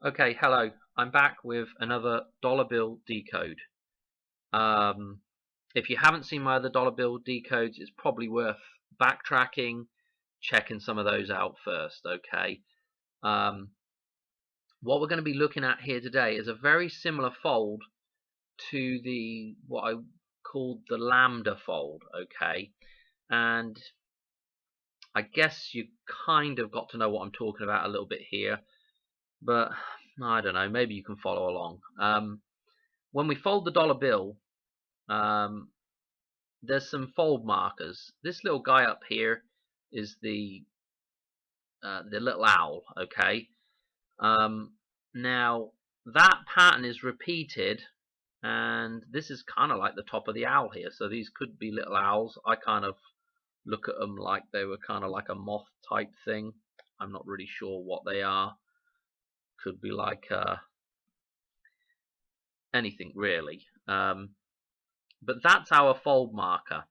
Okay, hello. I'm back with another dollar bill decode. Um, if you haven't seen my other dollar bill decodes, it's probably worth backtracking, checking some of those out first. Okay. Um, what we're going to be looking at here today is a very similar fold to the what I called the lambda fold. Okay, and I guess you kind of got to know what I'm talking about a little bit here, but I don't know. Maybe you can follow along. When we fold the dollar bill, um, there's some fold markers. This little guy up here is the little owl. Okay. Um, Now that pattern is repeated, and this is kind of like the top of the owl here. So these could be little owls. I kind of look at them like they were kind of like a moth type thing. I'm not really sure what they are. Could be like anything really. But that's our fold marker.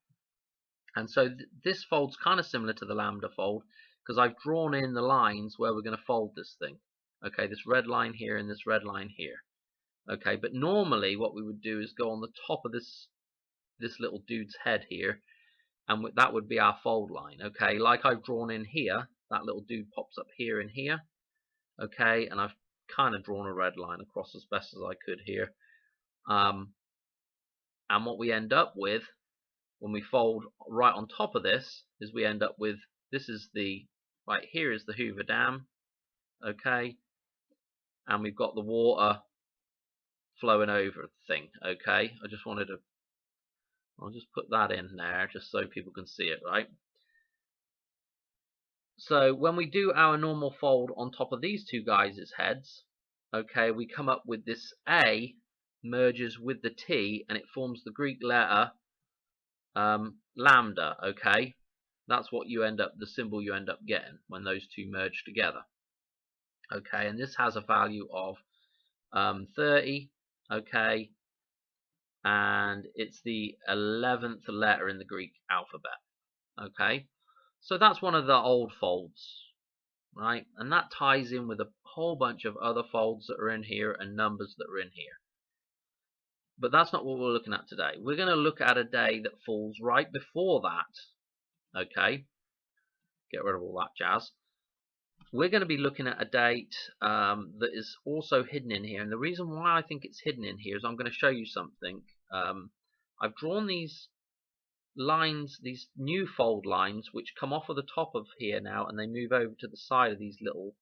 And so this fold's kind of similar to the lambda fold because I've drawn in the lines where we're going to fold this thing. Okay, this red line here and this red line here. Okay, but normally what we would do is go on the top of this little dude's head here, and that would be our fold line. Okay, like I've drawn in here, that little dude pops up here and here. Okay, and I've kind of drawn a red line across as best as I could here. And what we end up with when we fold right on top of this is we end up with, this is the, right here is the Hoover Dam, okay, and we've got the water flowing over the thing. Okay, I'll just put that in there just so people can see it, right? So when we do our normal fold on top of these two guys' heads, okay, we come up with this A merges with the T and it forms the Greek letter lambda. Okay, that's what you end up, the symbol you end up getting when those two merge together. Okay, and this has a value of 30. Okay, and it's the 11th letter in the Greek alphabet. Okay, so that's one of the old folds, right? And that ties in with a whole bunch of other folds that are in here and numbers that are in here. But that's not what we're looking at today. We're going to look at a day that falls right before that. Okay, get rid of all that jazz. We're going to be looking at a date that is also hidden in here. And the reason why I think it's hidden in here is I'm going to show you something. I've drawn these lines, these new fold lines, which come off of the top of here now, and they move over to the side of these little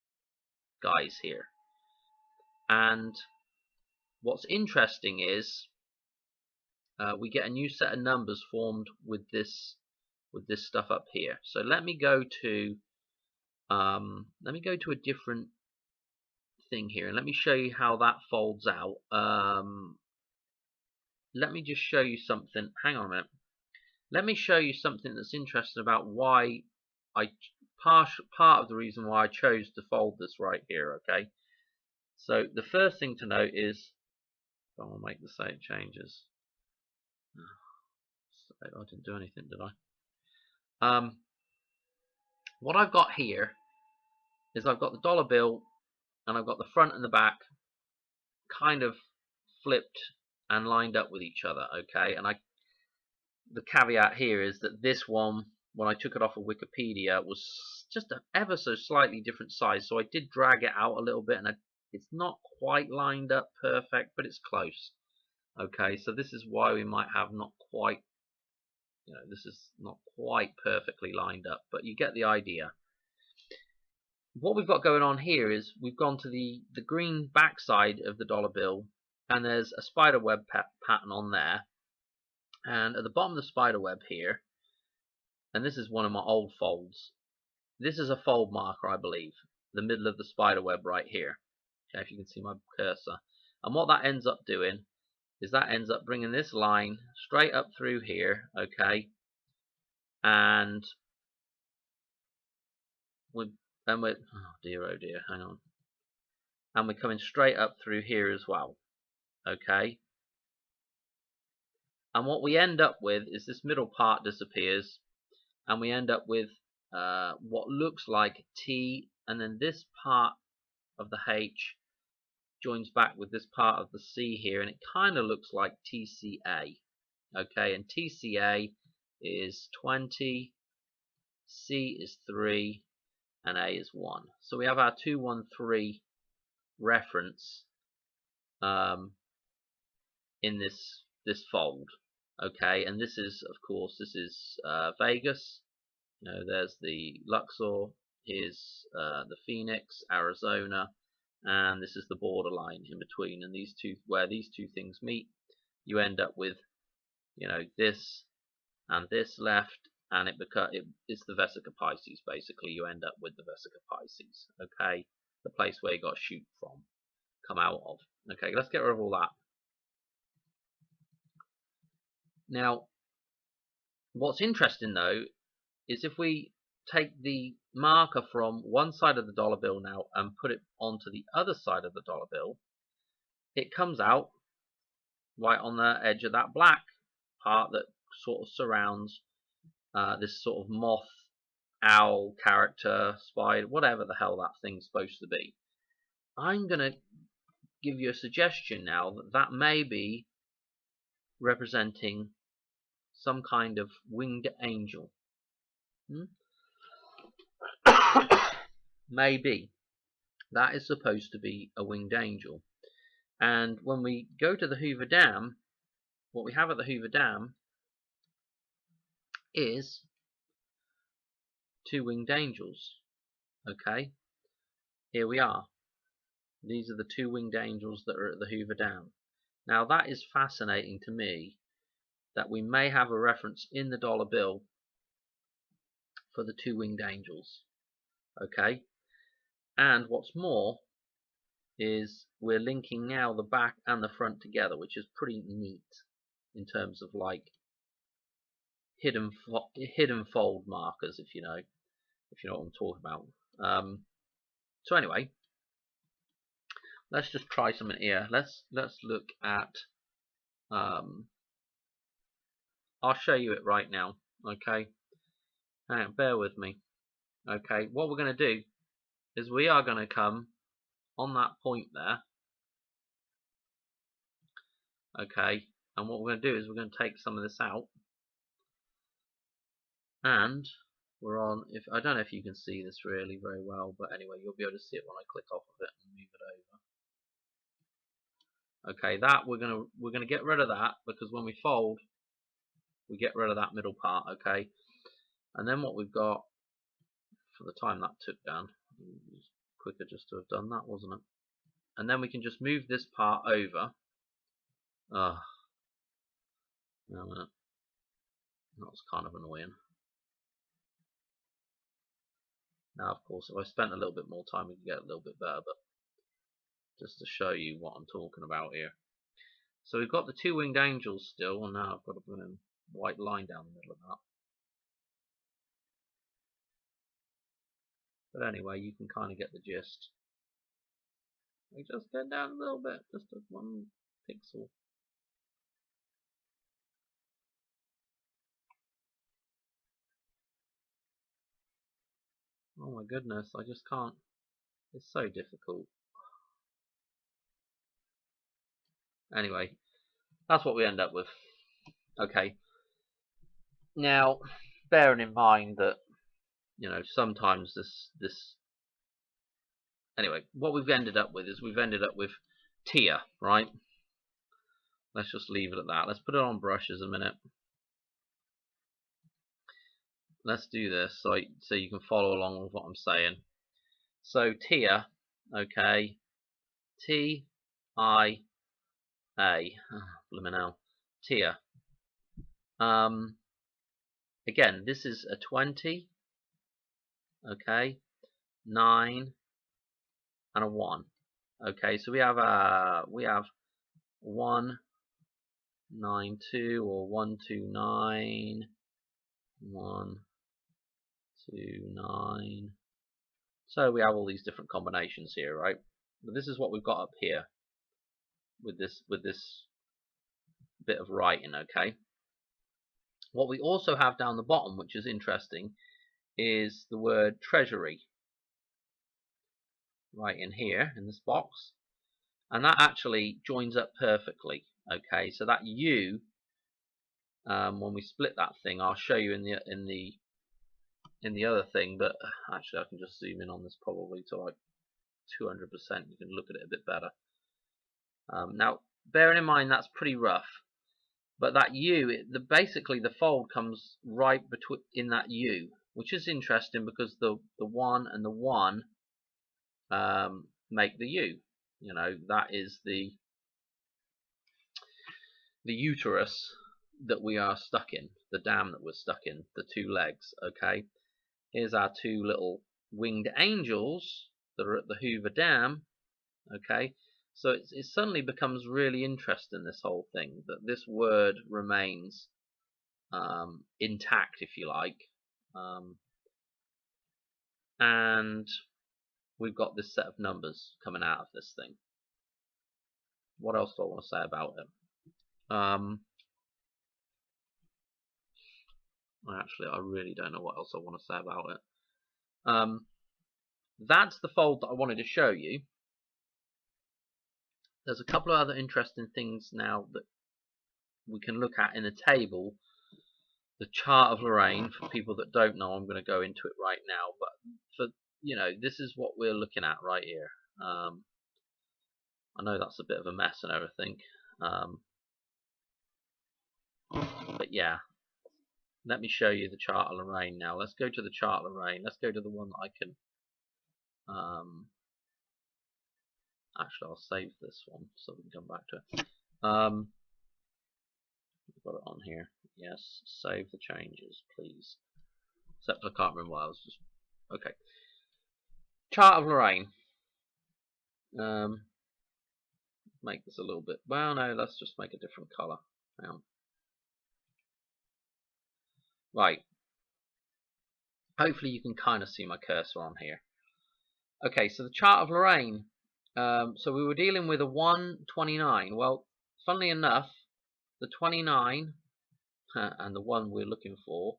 guys here. And what's interesting is we get a new set of numbers formed with this stuff up here. So let me go to a different thing here, and let me show you how that folds out. Let me just show you something. Hang on a minute. Let me show you something that's interesting about why part of the reason why I chose to fold this right here. Okay, so the first thing to note is, I will make the same changes. I didn't do anything, did I? What I've got here is I've got the dollar bill and I've got the front and the back kind of flipped and lined up with each other. Okay, and the caveat here is that this one, when I took it off of Wikipedia, was just an ever so slightly different size, so I did drag it out a little bit, and it's not quite lined up perfect, but it's close. Okay, so this is why we might have not quite, this is not quite perfectly lined up, but you get the idea. What we've got going on here is we've gone to the green backside of the dollar bill, and there's a spider web pattern on there, and at the bottom of the spider web here, and this is one of my old folds, this is a fold marker, I believe, the middle of the spider web right here. Okay, if you can see my cursor. And what that ends up doing is that ends up bringing this line straight up through here, okay, and we're oh dear, hang on, and we're coming straight up through here as well. Okay, and what we end up with is this middle part disappears, and we end up with what looks like T, and then this part of the H joins back with this part of the C here, and it kind of looks like TCA. Okay, and TCA is 20, C is 3, and A is 1. So we have our 213 reference in this fold. Okay, and this is, of course, this is Vegas. You know, there's the Luxor, here's the Phoenix, Arizona, and this is the borderline in between. And these two, where these two things meet, you end up with, you know, this and this left, and it's the Vesica Pisces. Basically, you end up with the Vesica Pisces. Okay, the place where you got shoot from, come out of. Okay, let's get rid of all that. Now, what's interesting though is if we take the marker from one side of the dollar bill now and put it onto the other side of the dollar bill, it comes out right on the edge of that black part that sort of surrounds this sort of moth, owl character, spider, whatever the hell that thing's supposed to be. I'm going to give you a suggestion now that may be representing some kind of winged angel. Maybe that is supposed to be a winged angel. And when we go to the Hoover Dam, what we have at the Hoover Dam is two winged angels. Okay, here we are. These are the two winged angels that are at the Hoover Dam. Now that is fascinating to me, that we may have a reference in the dollar bill for the two winged angels. Okay, and what's more is we're linking now the back and the front together, which is pretty neat in terms of like hidden fold markers, if you know what I'm talking about. So anyway, let's just try something here. Let's look at I'll show you it right now. Okay, hang on, bear with me. Okay, what we're going to do is we are going to come on that point there. Okay, and what we're going to do is we're going to take some of this out, and we're on, if I don't know if you can see this really very well, but anyway, you'll be able to see it when I click off of it and move it over. Okay, that we're gonna get rid of that, because when we fold, we get rid of that middle part. Okay, and then what we've got, for the time that took down, it was quicker just to have done that, wasn't it? And then we can just move this part over. Oh, wait a minute. That was kind of annoying. Now, of course, if I spent a little bit more time, we could get a little bit better, but just to show you what I'm talking about here. So we've got the two winged angels still, and now I've got to put a white line down the middle of that. But anyway, you can kind of get the gist. We just get down a little bit, just a 1 pixel. Oh my goodness, I just can't. It's so difficult. Anyway, that's what we end up with. Okay. Now, bearing in mind that, you know, sometimes this. Anyway, what we've ended up with is we've ended up with Tia, right? Let's just leave it at that. Let's put it on brushes a minute. Let's do this so you can follow along with what I'm saying. So Tia, okay, T-I-A, blimmin' hell, Tia. Again, this is a 20, okay, 9, and a 1. Okay, so we have 1, 9, 2, or 1, 2, 9, 1, 2, 9. So we have all these different combinations here, right? But this is what we've got up here with this bit of writing, okay? What we also have down the bottom, which is interesting, is the word treasury. Right in here, in this box. and that actually joins up perfectly. Okay, so that U, when we split that thing, I'll show you in the other thing, but actually I can just zoom in on this probably to like 200%. You can look at it a bit better. Now, bearing in mind that's pretty rough, but that U, basically the fold comes right between in that U, which is interesting because the 1 and the 1 make the U. You know, that is the uterus that we are stuck in, the dam that we're stuck in, the two legs. Okay, here's our two little winged angels that are at the Hoover Dam. Okay, so it suddenly becomes really interesting, this whole thing, that this word remains intact, if you like, and we've got this set of numbers coming out of this thing. What else do I want to say about it? Actually, I really don't know what else I want to say about it. That's the fold that I wanted to show you. There's a couple of other interesting things now that we can look at in the table. The chart of Lorraine, for people that don't know, I'm going to go into it right now, but for, you know, this is what we're looking at right here. I know that's a bit of a mess and everything, but yeah, let me show you the chart of Lorraine now. Let's go to the chart of Lorraine. Let's go to the one that I can actually, I'll save this one so we can come back to it. We've got it on here. Yes, save the changes, please. Except I can't remember what I was just. Okay. Chart of Lorraine. Make this a little bit. Well, no, let's just make a different color. Now. Right. Hopefully you can kind of see my cursor on here. Okay, so the chart of Lorraine. So we were dealing with a 129. Well, funnily enough, the 29 and the 1 we're looking for.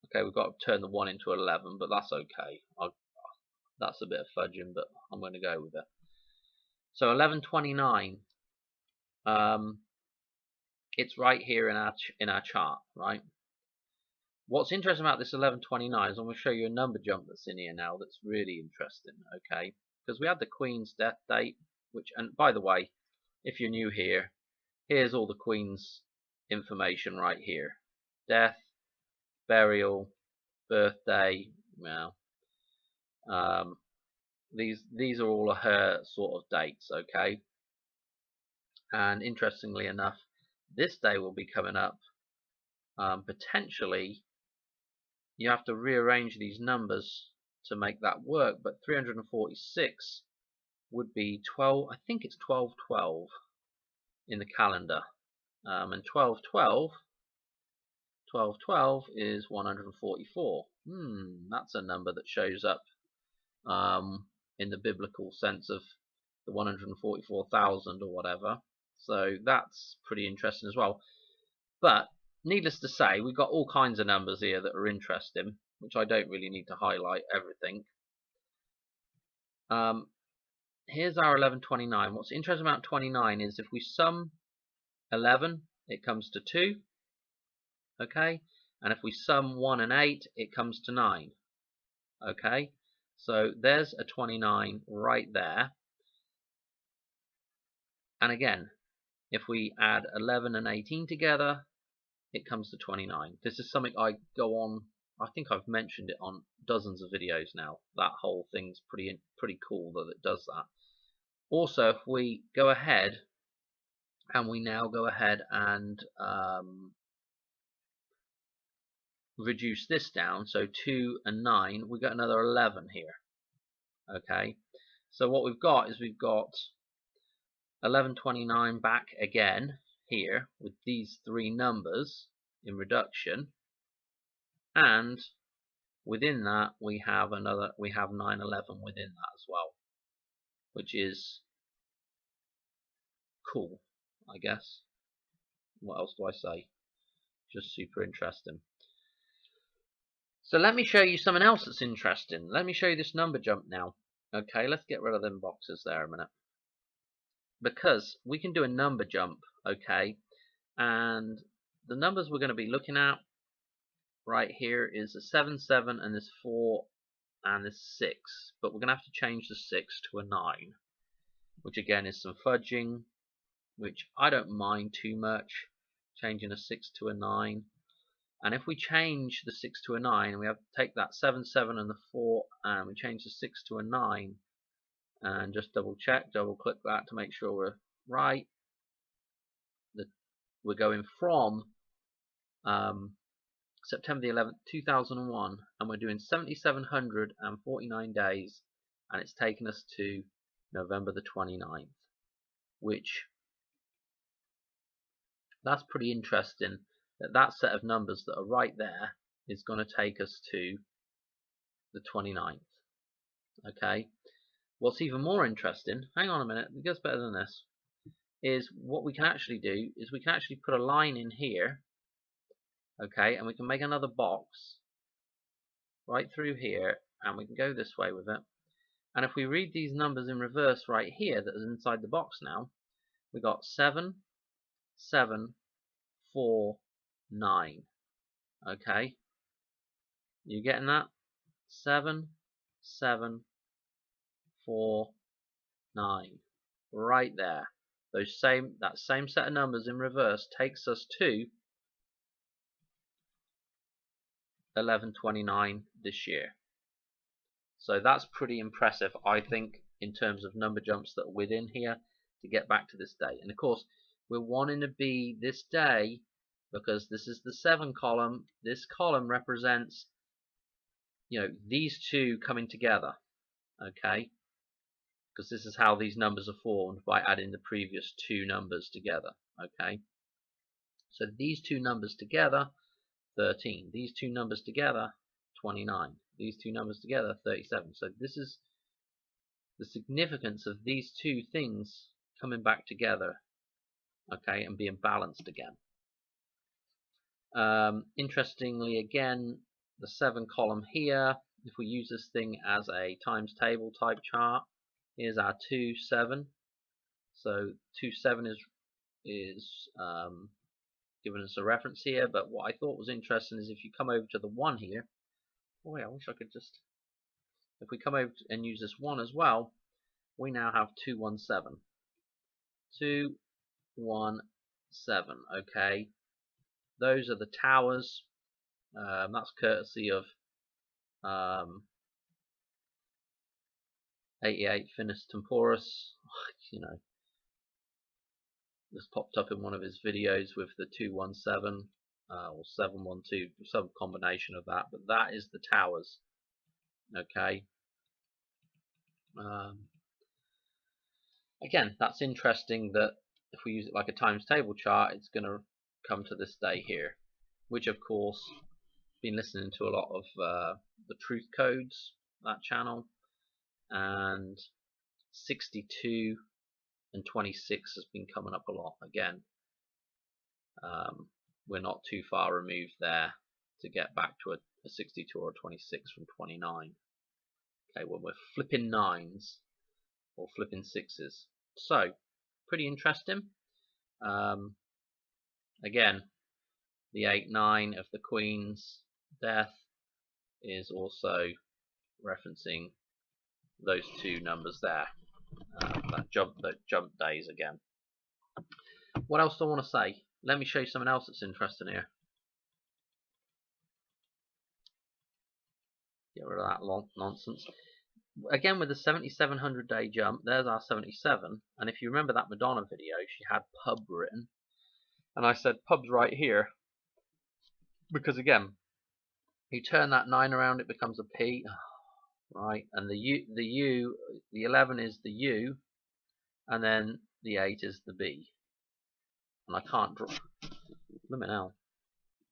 Okay, we've got to turn the 1 into 11, but that's okay. That's a bit of fudging, but I'm going to go with it. So 1129. It's right here in our chart, right? What's interesting about this 1129 is I'm going to show you a number jump that's in here now that's really interesting, okay? Because we had the Queen's death date, which, and by the way, if you're new here, here's all the Queen's information right here. Death, burial, birthday, well, these are all of her sort of dates, okay? And interestingly enough, this day will be coming up. Potentially, you have to rearrange these numbers to make that work, but 346 would be 12. I think it's 1212 in the calendar, and 1212 is 144. That's a number that shows up in the biblical sense of the 144,000 or whatever. So that's pretty interesting as well. But needless to say, we've got all kinds of numbers here that are interesting, which I don't really need to highlight everything. Here's our 1129. What's interesting about 29 is if we sum 11, it comes to 2. Okay? And if we sum 1 and 8, it comes to 9. Okay? So there's a 29 right there. And again, if we add 11 and 18 together, it comes to 29. This is something I go on, I think I've mentioned it on dozens of videos now. That whole thing's pretty cool that it does that. Also, if we go ahead and we now go ahead and reduce this down, so 2 and 9, we got another 11 here. Okay, so what we've got is we've got 1129 back again here with these three numbers in reduction, and within that we have 911 within that as well, which is cool, I guess. What else do I say? Just super interesting. So let me show you something else that's interesting. Let me show you this number jump now. Okay, let's get rid of them boxes there a minute, because we can do a number jump. Okay, and the numbers we're going to be looking at right here is a 7, 7, and this 4 and this 6, but we're going to have to change the 6 to a 9, which again is some fudging, which I don't mind too much, changing a 6 to a 9. And if we change the 6 to a 9, we have to take that 7, 7 and the 4, and we change the 6 to a 9, and just double check, double click that to make sure we're right. We're going from September the 11th, 2001, and we're doing 7,749 days, and it's taken us to November the 29th, which that's pretty interesting, that set of numbers that are right there is going to take us to the 29th. Okay, what's even more interesting, hang on a minute, it gets better than this, is what we can actually do is we can actually put a line in here. Okay, and we can make another box right through here, and we can go this way with it. And if we read these numbers in reverse right here that is inside the box now, we got 7, 7, 4, 9. Okay, you getting that? 7, 7, 4, 9. Right there. That same set of numbers in reverse takes us to 11/29 this year. So that's pretty impressive, I think, in terms of number jumps that are within here to get back to this day. And of course, we're wanting to be this day because this is the 7 column. This column represents, these two coming together. Okay, because this is how these numbers are formed, by adding the previous two numbers together. Okay, so these two numbers together, 13. These two numbers together, 29. These two numbers together, 37. So this is the significance of these two things coming back together, okay, and being balanced again. Interestingly, again, the 7 column here, if we use this thing as a times table type chart, here's our 2, 7. So 2, 7 is giving us a reference here, but what I thought was interesting is if you come over to the 1 here, boy, I wish I could just, if we come over and use this 1 as well, we now have 217. 217, okay. Those are the towers. That's courtesy of 88 Finis Temporis. This popped up in one of his videos with the 217 or 712, some combination of that, but that is the towers. Okay. Again, that's interesting that if we use it like a times table chart, it's going to come to this day here, which of course, been listening to a lot of the Truth Codes, that channel, and 62 and 26 has been coming up a lot again. We're not too far removed there to get back to a 62 or a 26 from 29. Okay, when we're flipping 9s or flipping 6s. So, pretty interesting. Again, the 8, 9 of the Queen's death is also referencing those two numbers there. That jump days again. What else do I want to say? Let me show you something else that's interesting here. Get rid of that nonsense. Again, with the 7,700 day jump, there's our 77. And if you remember that Madonna video, she had pub written. And I said pub's right here. Because again, you turn that 9 around, it becomes a P. Right, and the 11 is the U, and then the 8 is the B. And I can't draw. Limit now.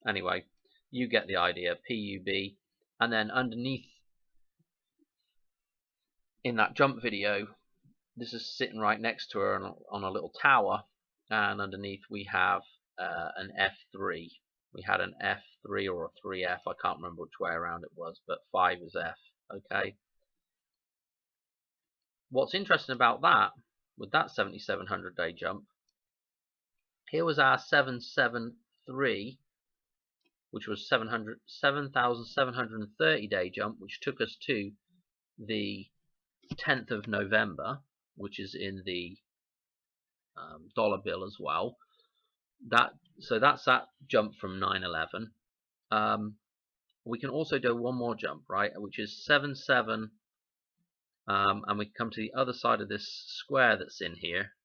Anyway, you get the idea. PUB, and then underneath in that jump video, this is sitting right next to her on a little tower, and underneath we have an F3. We had an F3 or a 3F. I can't remember which way around it was, but 5 is F. Okay. what's interesting about that, with that 7,700 day jump, here was our 773, which was 7,730 day jump, which took us to the 10th of November, which is in the dollar bill as well. So that's that jump from 9/11. We can also do one more jump, right, which is 77, and we come to the other side of this square that's in here.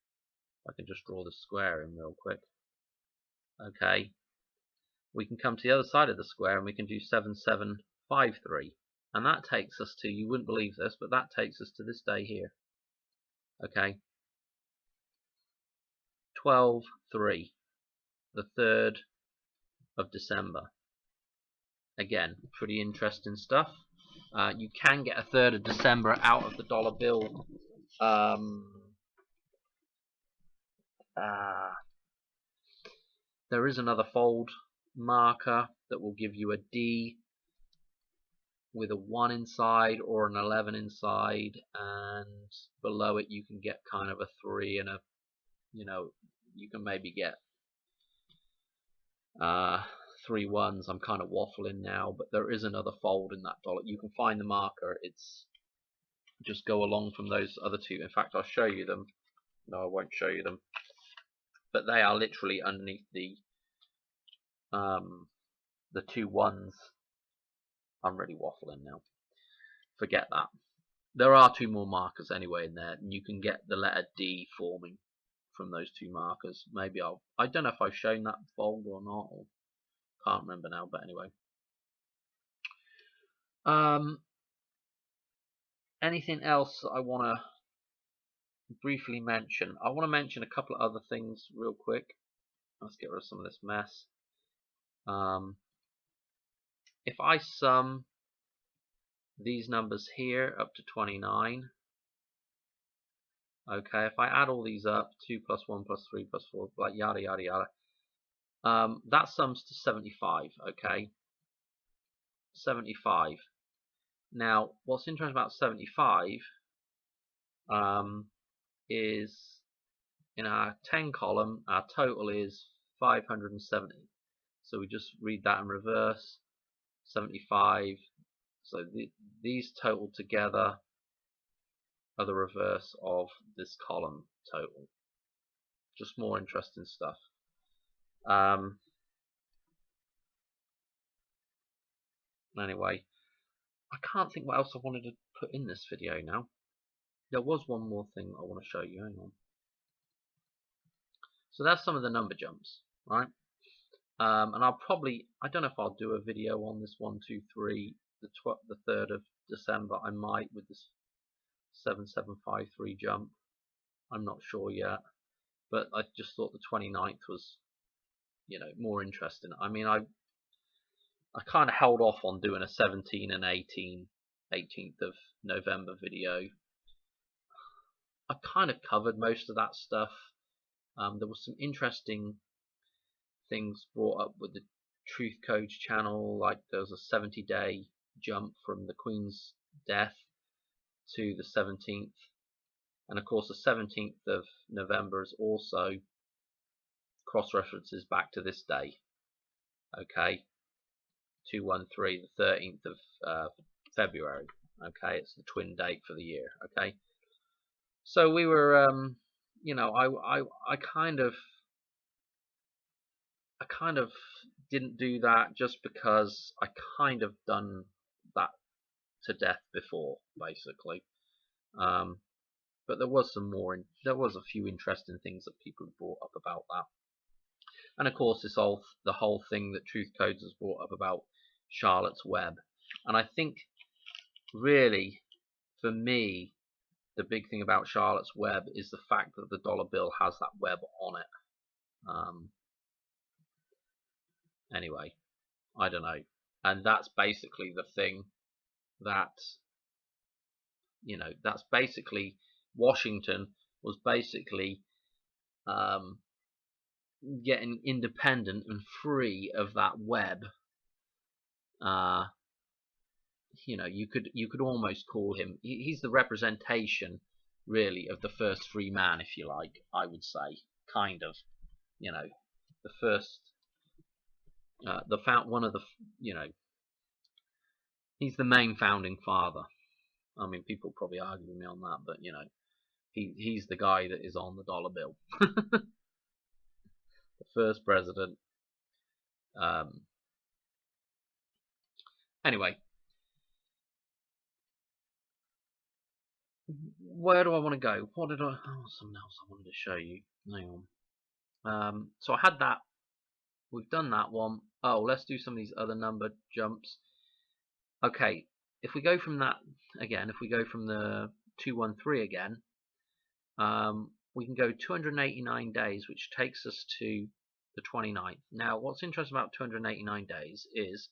I can just draw the square in real quick. Okay, we can come to the other side of the square and we can do 7753, and that takes us to, you wouldn't believe this, but that takes us to this day here. Okay, 12/3, the 3rd of December. Again, pretty interesting stuff. You can get a 3rd of December out of the dollar bill. There is another fold marker that will give you a D with a 1 inside or an 11 inside, and below it you can get kind of a 3 and a, you can maybe get 3 1s. I'm kind of waffling now, but there is another fold in that dollar. You can find the marker. It's just go along from those other two. In fact, I'll show you them. No, I won't show you them, but they are literally underneath the 2 1s. I'm really waffling now. Forget that. There are 2 more markers anyway in there, and you can get the letter D forming from those 2 markers. Maybe I don't know if I've shown that fold or not, or can't remember now, but anyway. Anything else I want to briefly mention? I want to mention a couple of other things real quick. Let's get rid of some of this mess. If I sum these numbers here up to 29, okay, if I add all these up, 2 plus 1 plus 3 plus 4, like yada yada yada, that sums to 75, okay? 75. Now, what's interesting about 75 is in our 10 column, our total is 570. So we just read that in reverse, 75. So these total together are the reverse of this column total. Just more interesting stuff. Anyway, I can't think what else I wanted to put in this video now. There was one more thing I want to show you. Hang on. So that's some of the number jumps, right? And I'll probably, I don't know if I'll do a video on this 1, 2, 3, the 3rd of December. I might with this 7753 jump. I'm not sure yet, but I just thought the 29th was, more interesting. I mean, I kind of held off on doing a 17 and 18th of November video. I kind of covered most of that stuff. There was some interesting things brought up with the Truth Codes channel, like there was a 70-day jump from the Queen's death to the 17th, and of course the 17th of November is also cross-references back to this day. Okay, 213, the 13th of February. Okay, it's the twin date for the year. Okay, so we were, I kind of didn't do that just because I kind of done that to death before, basically. But there was a few interesting things that people brought up about that, and of course the whole thing that Truth Codes has brought up about Charlotte's Web. And I think really, for me, the big thing about Charlotte's Web is the fact that the dollar bill has that web on it. Anyway, I don't know, and that's basically the thing that, that's basically Washington was basically getting independent and free of that web. You could almost call him, he's the representation really, of the first three man, if you like, I would say, kind of, you know, the first, one of the, you know, he's the main founding father. I mean, people probably argue with me on that, but you know, he's the guy that is on the dollar bill, the first president. Anyway, where do I want to go? What did I? Oh, something else I wanted to show you. Hang on. So I had that. We've done that one. Oh, let's do some of these other number jumps. Okay, if we go from that again, if we go from the 213 again, we can go 289 days, which takes us to the 29th. Now, what's interesting about 289 days is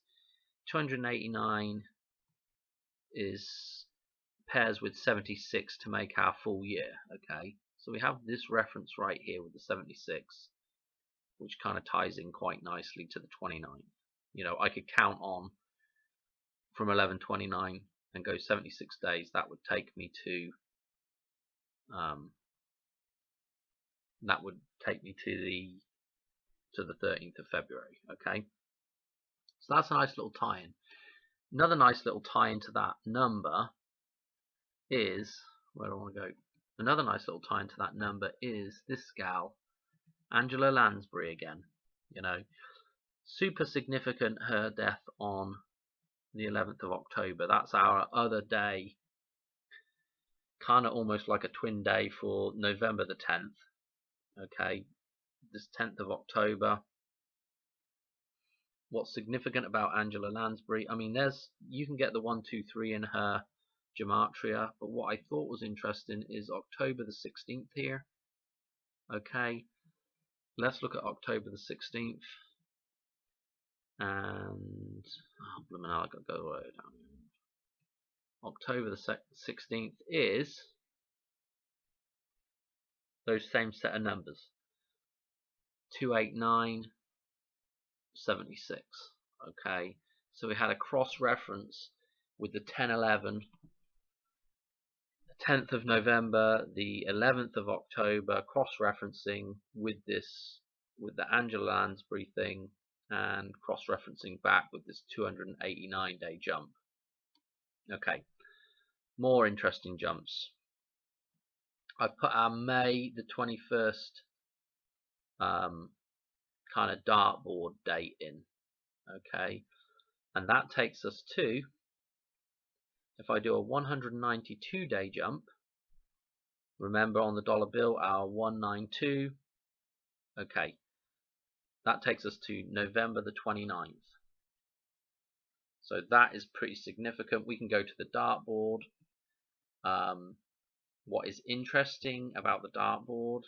289 is pairs with 76 to make our full year. Okay, so we have this reference right here with the 76, which kind of ties in quite nicely to the 29th. You know, I could count on from 1129 and go 76 days. That would take me to the 13th of February. Okay, so that's a nice little tie-in. Another nice little tie-in to that number is, where do I want to go? Another nice little tie-in to that number is this gal, Angela Lansbury again. You know, super significant, her death on the 11th of October. That's our other day, kind of almost like a twin day for November the 10th. Okay, this 10th of October. What's significant about Angela Lansbury? I mean, you can get the 1, 2, 3 in her gematria, but what I thought was interesting is October the 16th here. Okay, let's look at October the 16th. And oh, blooming hell, I got to go way down. October the 16th is those same set of numbers, 289, 76. Okay, so we had a cross reference with the 1011, the 10th of November, the 11th of October, cross referencing with the Angela Lansbury thing, and cross referencing back with this 289 day jump. Okay, more interesting jumps. I've put our May the 21st kind of dartboard date in. Okay, and that takes us to, if I do a 192 day jump, remember on the dollar bill our 192, okay, that takes us to November the 29th. So that is pretty significant. We can go to the dartboard. What is interesting about the dartboard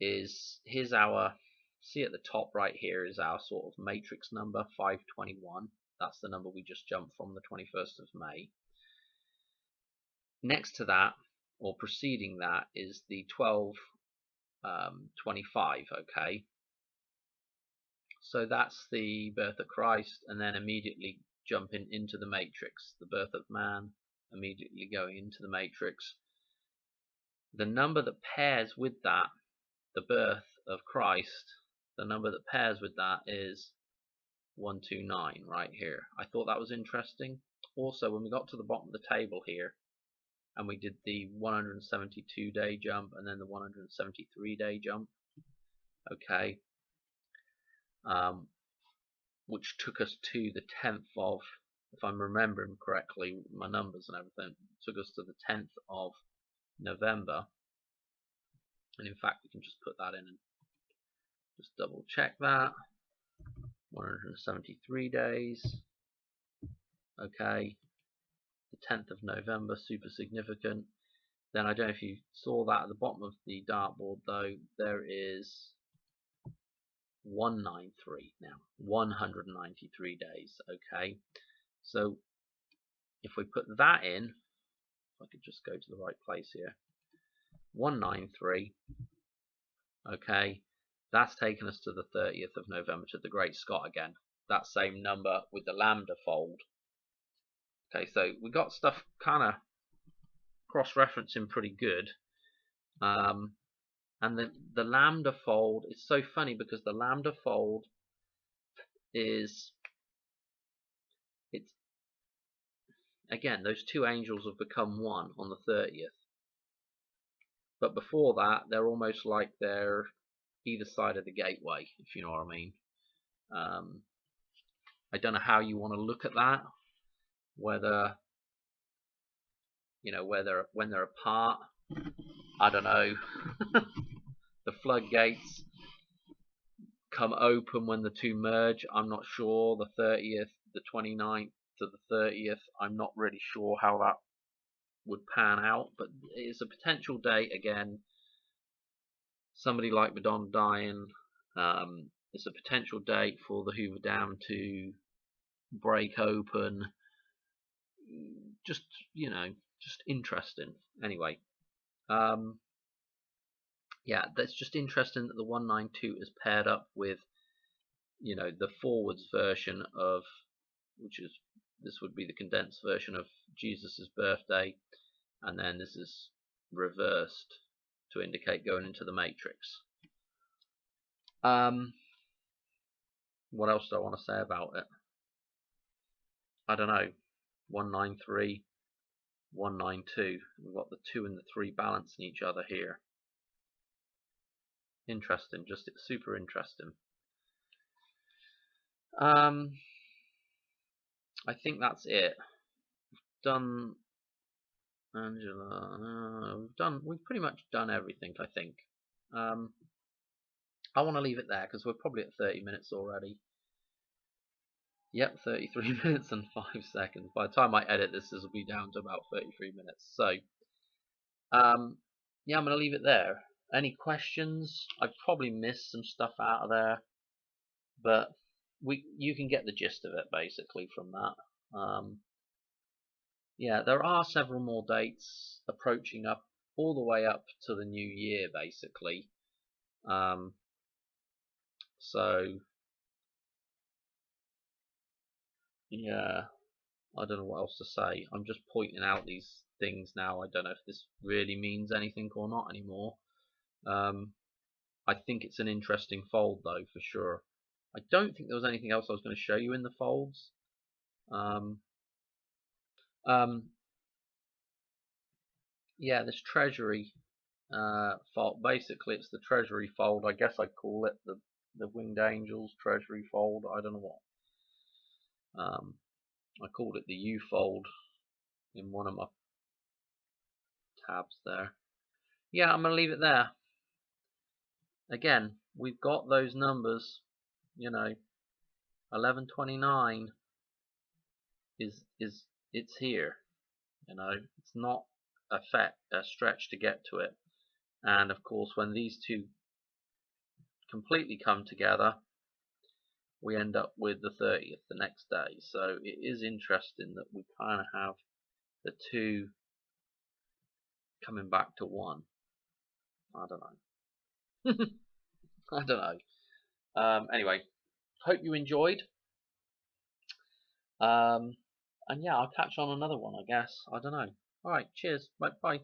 is, here's our, see at the top right here is our sort of matrix number, 521. That's the number we just jumped from, the 21st of May. Next to that, or preceding that, is the 1225. Okay, so that's the birth of Christ, and then immediately jumping into the matrix, the birth of man, immediately going into the matrix. The number that pairs with that, the birth of Christ, the number that pairs with that is 129 right here. I thought that was interesting. Also, when we got to the bottom of the table here, and we did the 172 day jump and then the 173 day jump, okay, which took us to the 10th of, if I'm remembering correctly, my numbers and everything, took us to the 10th of November. And in fact, we can just put that in and just double check that. 173 days. Okay, the 10th of November, super significant. Then I don't know if you saw that at the bottom of the dartboard though, there is 193 now, 193 days. Okay, so if we put that in, if I could just go to the right place here, 193, okay, that's taken us to the 30th of November, to the Great Scott again, that same number with the lambda fold. Okay, so we got stuff kind of cross-referencing pretty good. And the lambda fold is so funny because the lambda fold is, it's again, those two angels have become one on the 30th. But before that, they're almost like they're either side of the gateway, if you know what I mean. I don't know how you want to look at that, whether, you know, whether when they're apart, I don't know. The floodgates come open when the two merge. I'm not sure. The 30th, the 29th to the 30th, I'm not really sure how that would pan out, but it's a potential date again. Somebody like Madonna dying, it's a potential date for the Hoover Dam to break open. Just, you know, just interesting. Anyway, yeah, that's just interesting that the 192 is paired up with, you know, the forwards version of, which is, this would be the condensed version of Jesus's birthday, and then this is reversed to indicate going into the matrix. What else do I want to say about it? I don't know. 193, 192. We've got the 2 and the 3 balancing each other here. Interesting, just super interesting. I think that's it. We've done Angela. We've pretty much done everything, I think. I want to leave it there because we're probably at 30 minutes already. Yep, 33 minutes and 5 seconds. By the time I edit this will be down to about 33 minutes. So, yeah, I'm going to leave it there. Any questions? I've probably missed some stuff out of there, but you can get the gist of it basically from that. Yeah, there are several more dates approaching up all the way up to the new year basically. So yeah, I don't know what else to say. I'm just pointing out these things now. I don't know if this really means anything or not anymore. I think it's an interesting fold though, for sure. I don't think there was anything else I was going to show you in the folds. Yeah, this treasury fold. Basically, it's the treasury fold. I guess I'd call it the winged angels treasury fold. I don't know what. I called it the U fold in one of my tabs there. Yeah, I'm gonna leave it there. Again, we've got those numbers. You know, 1129 is it's here. You know, it's not a stretch to get to it. And of course, when these two completely come together, we end up with the 30th the next day. So it is interesting that we kind of have the two coming back to one. I don't know. I don't know. Anyway, hope you enjoyed. And yeah, I'll catch on another one, I guess. I don't know. Alright, cheers. Bye.